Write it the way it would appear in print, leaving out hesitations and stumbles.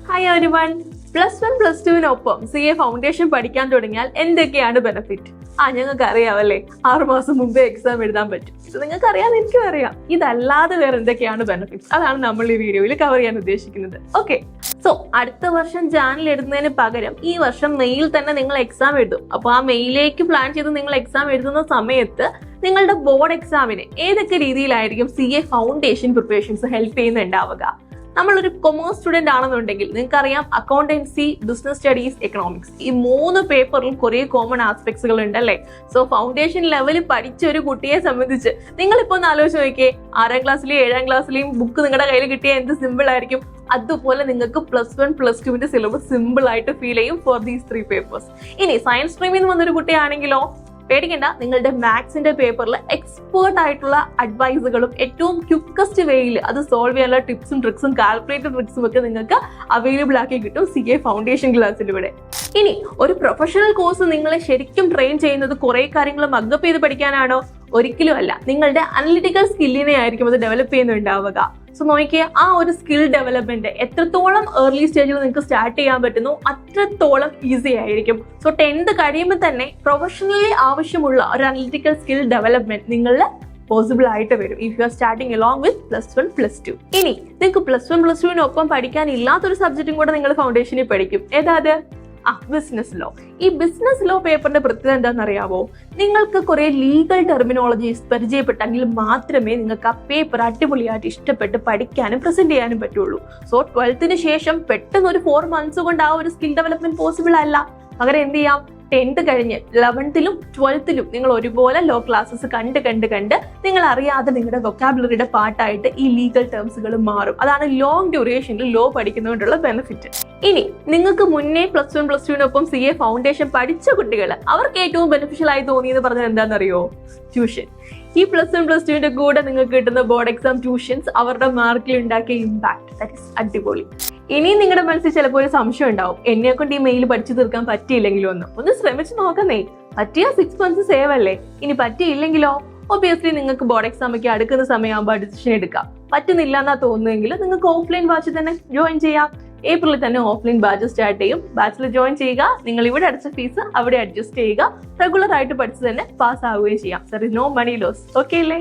Hi everyone. +1 +2 CA foundation പഠിക്കാൻ തുടങ്ങിയാൽ എന്തൊക്കെയാണ് ബെനിഫിറ്റ്? ഞങ്ങൾക്ക് അറിയാമല്ലേ, 6 മാസം മുമ്പേ എക്സാം എഴുതാൻ പറ്റും. ഇത് നിങ്ങൾക്ക് അറിയാം, എനിക്കും അറിയാം. ഇതല്ലാതെ വേറെ എന്തൊക്കെയാണ് ബെനിഫിറ്റ്സ്, അതാണ് നമ്മൾ ഈ വീഡിയോയിൽ കവർ ചെയ്യാൻ ഉദ്ദേശിക്കുന്നത്. ഓക്കെ, സോ അടുത്ത വർഷം ജാനിൽ എഴുതുന്നതിന് പകരം ഈ വർഷം മെയ്യിൽ തന്നെ നിങ്ങൾ എക്സാം എഴുതും. അപ്പോൾ ആ മെയ്യിലേക്ക് പ്ലാൻ ചെയ്ത് നിങ്ങൾ എക്സാം എഴുതുന്ന സമയത്ത് നിങ്ങളുടെ ബോർഡ് എക്സാമിന് ഏതൊക്കെ രീതിയിലായിരിക്കും CA ഫൗണ്ടേഷൻ പ്രിപ്പറേഷൻസ് ഹെൽപ്പ് ചെയ്യുന്നുണ്ടാവുക? നമ്മളൊരു കൊമേഴ്സ് സ്റ്റുഡന്റ് ആണെന്നുണ്ടെങ്കിൽ നിങ്ങൾക്കറിയാം, അക്കൗണ്ടൻസി, ബിസിനസ് സ്റ്റഡീസ്, എക്കണോമിക്സ്, ഈ 3 പേപ്പറിലും കുറേ കോമൺ ആസ്പെക്ട്സുകൾ ഉണ്ടല്ലേ. സോ ഫൗണ്ടേഷൻ ലെവലിൽ പഠിച്ച ഒരു കുട്ടിയെ സംബന്ധിച്ച് നിങ്ങളിപ്പോ ഒന്ന് ആലോചിച്ച് നോക്കിയേ, 6ാം ക്ലാസ്സിലെയും 7ാം ക്ലാസ്സിലെയും ബുക്ക് നിങ്ങളുടെ കയ്യിൽ കിട്ടിയാൽ എന്ത് സിമ്പിൾ ആയിരിക്കും. അതുപോലെ നിങ്ങൾക്ക് +1 +2 സിലബസ് സിമ്പിൾ ആയിട്ട് ഫീൽ ചെയ്യും ഫോർ ദീസ് 3 പേപ്പേഴ്സ്. ഇനി സയൻസ് സ്ട്രീമിൽ നിന്ന് വന്നൊരു കുട്ടിയാണെങ്കിലോ പേടിക്കണ്ട, നിങ്ങളുടെ മാത്സിന്റെ പേപ്പറിൽ എക്സ്പേർട്ട് ആയിട്ടുള്ള അഡ്വൈസുകളും ഏറ്റവും ക്വിക്കസ്റ്റ് വേയിൽ അത് സോൾവ് ചെയ്യാനുള്ള ടിപ്സും ട്രിക്സും കാൽക്കുലേറ്റഡ് ട്രിക്സും ഒക്കെ നിങ്ങൾക്ക് അവൈലബിൾ ആക്കി കിട്ടും CA ഫൗണ്ടേഷൻ ക്ലാസ്സിലൂടെ. ഇനി ഒരു പ്രൊഫഷണൽ കോഴ്സ് നിങ്ങളെ ശരിക്കും ട്രെയിൻ ചെയ്യുന്നത് കുറെ കാര്യങ്ങൾ മഗ്അപ്പ് ചെയ്ത് പഠിക്കാനാണോ? ഒരിക്കലും അല്ല. നിങ്ങളുടെ അനലിറ്റിക്കൽ സ്കില്ലിനെ ആയിരിക്കും അത് ഡെവലപ്പ് ചെയ്യുന്നുണ്ടാവുക. സോ നോക്കിയേ, ആ ഒരു സ്കിൽ ഡെവലപ്മെന്റ് എത്രത്തോളം ഏർലി സ്റ്റേജിൽ നിങ്ങൾക്ക് സ്റ്റാർട്ട് ചെയ്യാൻ പറ്റുന്നു അത്രത്തോളം ഈസി ആയിരിക്കും. സോ 10th കഴിയുമ്പോൾ തന്നെ പ്രൊഫഷണലി ആവശ്യമുള്ള ഒരു അനലിറ്റിക്കൽ സ്കിൽ ഡെവലപ്മെന്റ് നിങ്ങളിൽ പോസിബിൾ ആയിട്ട് വരും if you are starting along with +1 +2. ഇനി നിങ്ങൾക്ക് +1 +2 പഠിക്കാൻ ഇല്ലാത്തൊരു സബ്ജക്റ്റും കൂടെ നിങ്ങൾ ഫൗണ്ടേഷനിൽ പഠിക്കും. ഏതാത്? Business law. ഈ ബിസിനസ് ലോ പേപ്പറിന്റെ പ്രത്യേകത എന്താണെന്നറിയാമോ? നിങ്ങൾക്ക് കുറെ ലീഗൽ ടെർമിനോളജീസ് പരിചയപ്പെട്ടെങ്കിൽ മാത്രമേ നിങ്ങൾക്ക് ആ പേപ്പർ അടിപൊളിയായിട്ട് ഇഷ്ടപ്പെട്ട് പഠിക്കാനും പ്രസന്റ് ചെയ്യാനും പറ്റുള്ളൂ. സോ 12th ശേഷം പെട്ടെന്ന് ഒരു 4 months കൊണ്ട് ആ ഒരു സ്കിൽ ഡെവലപ്മെന്റ് പോസിബിൾ അല്ല. പകരം എന്ത് ചെയ്യാം, 10th കഴിഞ്ഞ് 11th 12th നിങ്ങൾ ഒരുപോലെ ലോ ക്ലാസ്സസ് കണ്ട് നിങ്ങൾ അറിയാതെ നിങ്ങളുടെ വൊക്കാബുലറിയുടെ പാർട്ടായിട്ട് ഈ ലീഗൽ ടേംസുകൾ മാറും. അതാണ് ലോങ് ഡ്യൂറേഷനിൽ ലോ പഠിക്കുന്നതുകൊണ്ടുള്ള ബെനിഫിറ്റ്. ഇനി നിങ്ങൾക്ക് മുന്നേ +1 +2 CA ഫൗണ്ടേഷൻ പഠിച്ച കുട്ടികൾ, അവർക്ക് ഏറ്റവും ബെനിഫിഷ്യൽ ആയി തോന്നിയെന്ന് പറഞ്ഞാൽ എന്താണെന്നറിയോ? ട്യൂഷൻ. ഈ +1 +2 കൂടെ നിങ്ങൾക്ക് കിട്ടുന്ന ബോർഡ് എക്സാം ട്യൂഷൻസ് അവരുടെ മാർക്കിൽ ഉണ്ടാക്കിയ ഇമ്പാക്ട്, ദാറ്റ് ഈസ് അടിപൊളി. ഇനിയും നിങ്ങളുടെ മനസ്സിൽ ചിലപ്പോൾ ഒരു സംശയം ഉണ്ടാവും, എന്നെ കൊണ്ട് ഈ മെയിൽ പഠിച്ചു തീർക്കാൻ പറ്റിയില്ലെങ്കിലോ ഒന്ന് ശ്രമിച്ചു നോക്കുന്നേ. പറ്റിയ 6 months സേവ് അല്ലേ. ഇനി പറ്റിയില്ലെങ്കിലോ ഒബിയസ്ലി നിങ്ങൾക്ക് ബോർഡ് എക്സാം ഒക്കെ അടുക്കുന്ന സമയമാകുമ്പോൾ ഡിസിഷൻ എടുക്കാം. പറ്റുന്നില്ല എന്നാ തോന്നുന്നെങ്കിൽ നിങ്ങൾക്ക് ഓഫ്ലൈൻ ബാച്ച് തന്നെ ജോയിൻ ചെയ്യാം. ഏപ്രിലിൽ തന്നെ ഓഫ്ലൈൻ ബാച്ച് സ്റ്റാർട്ട് ചെയ്യും. ബാച്ചിൽ ജോയിൻ ചെയ്യുക, നിങ്ങൾ ഇവിടെ അടച്ച ഫീസ് അവിടെ അഡ്ജസ്റ്റ് ചെയ്യുക, റെഗുലർ ആയിട്ട് പഠിച്ച് തന്നെ പാസ് ആവുകയും ചെയ്യാം. There is no money loss. Okay അല്ലേ?